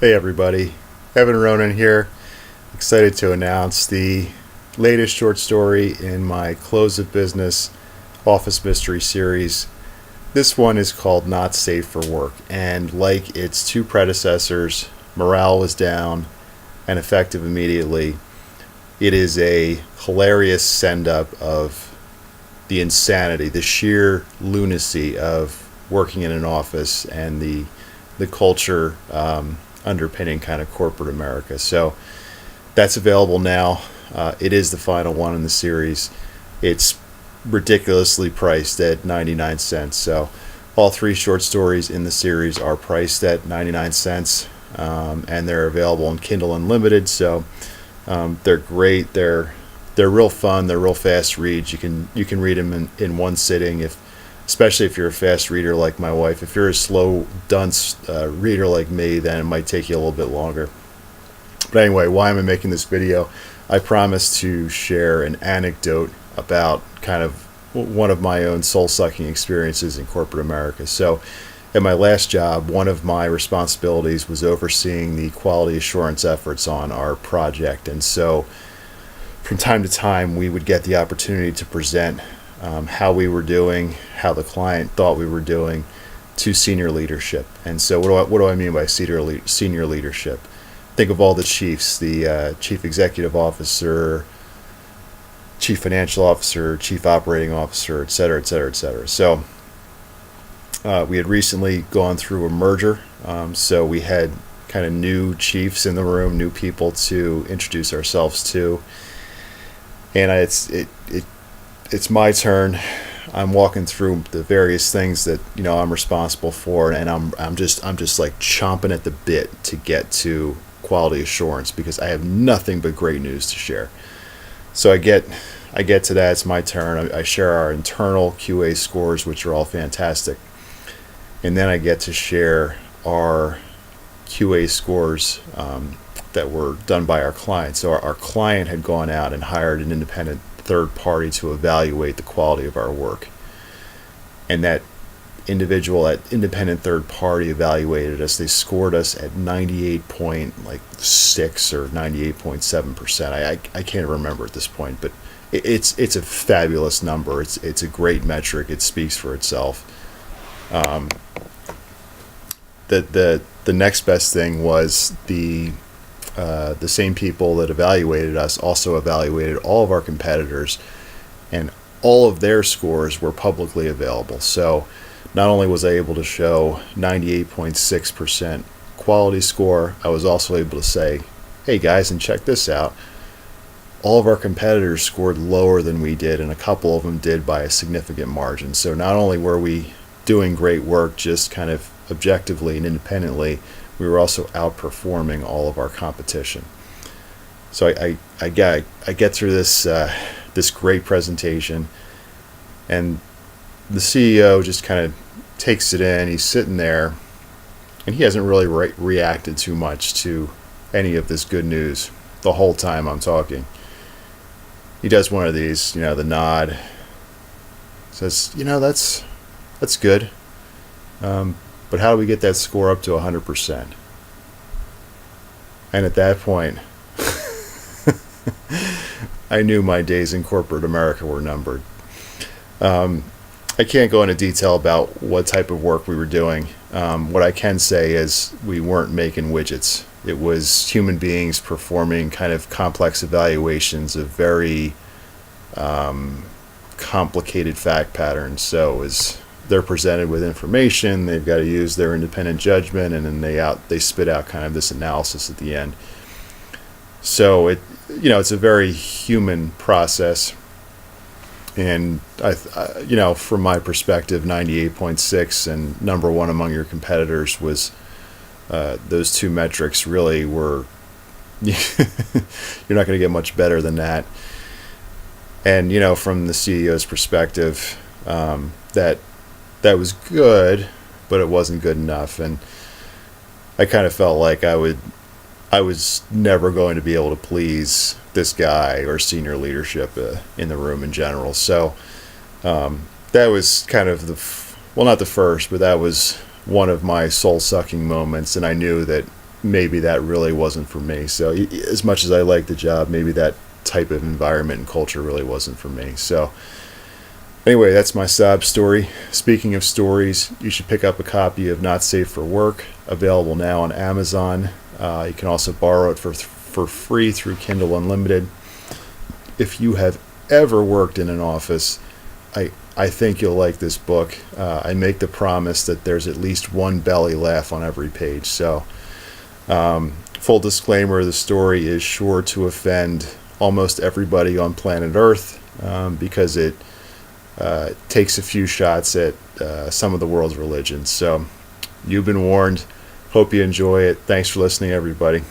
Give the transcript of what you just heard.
Hey everybody, Evan Ronan here. Excited to announce the latest short story in my Close of Business Office Mystery series. This one is called Not Safe for Work, and like its two predecessors, morale was down and effective immediately. It is a hilarious send up of the insanity, the sheer lunacy of working in an office and the culture underpinning kind of corporate America. So that's available now. It is the final one in the series. It's ridiculously priced at 99 cents. So all three short stories in the series are priced at 99 cents, and they're available on Kindle Unlimited. So they're great. They're real fun. They're real fast reads. You can read them in one sitting, especially if you're a fast reader like my wife. If you're a slow dunce reader like me, then it might take you a little bit longer. But anyway, why am I making this video? I promised to share an anecdote about kind of one of my own soul-sucking experiences in corporate America. So at my last job, one of my responsibilities was overseeing the quality assurance efforts on our project. And so from time to time, we would get the opportunity to present how we were doing, how the client thought we were doing, to senior leadership. And so what do I mean by senior leadership? Think of all the chiefs, the chief executive officer, chief financial officer, chief operating officer, et cetera, et cetera, et cetera. So we had recently gone through a merger, so we had kind of new chiefs in the room, new people to introduce ourselves to. And it's my turn. I'm walking through the various things that I'm responsible for, and I'm just like chomping at the bit to get to quality assurance because I have nothing but great news to share. So I get to that. It's my turn. I share our internal QA scores, which are all fantastic, and then I get to share our QA scores that were done by our client. So our client had gone out and hired an independent third party to evaluate the quality of our work, and that independent third party evaluated us. They scored us at 98.6 or 98.7%. I can't remember at this point, but it's a fabulous number. It's a great metric. It speaks for itself. The next best thing was the same people that evaluated us also evaluated all of our competitors, and all of their scores were publicly available. So not only was I able to show 98.6% quality score, I was also able to say, hey guys, and check this out. All of our competitors scored lower than we did, and a couple of them did by a significant margin. So not only were we doing great work just kind of objectively and independently, we were also outperforming all of our competition. So I get through this great presentation, and the CEO just kind of takes it in. He's sitting there, and he hasn't really reacted too much to any of this good news the whole time I'm talking. He does one of these, the nod, says, that's good. But how do we get that score up to 100%? And at that point, I knew my days in corporate America were numbered. I can't go into detail about what type of work we were doing. What I can say is we weren't making widgets. It was human beings performing kind of complex evaluations of very complicated fact patterns. So as they're presented with information, they've got to use their independent judgment, and then they spit out kind of this analysis at the end. So it's a very human process. And from my perspective, 98.6 and number one among your competitors was those two metrics really were. You're not going to get much better than that. And from the CEO's perspective, that was good, but it wasn't good enough. And I kind of felt like I was never going to be able to please this guy or senior leadership in the room in general. So that was kind of not the first, but that was one of my soul-sucking moments. And I knew that maybe that really wasn't for me. So as much as I liked the job, maybe that type of environment and culture really wasn't for me. So anyway, that's my sob story. Speaking of stories, you should pick up a copy of Not Safe for Work, available now on Amazon. You can also borrow it for free through Kindle Unlimited. If you have ever worked in an office, I think you'll like this book. I make the promise that there's at least one belly laugh on every page. So, full disclaimer, the story is sure to offend almost everybody on planet Earth because it takes a few shots at some of the world's religions. So, you've been warned. Hope you enjoy it. Thanks for listening, everybody.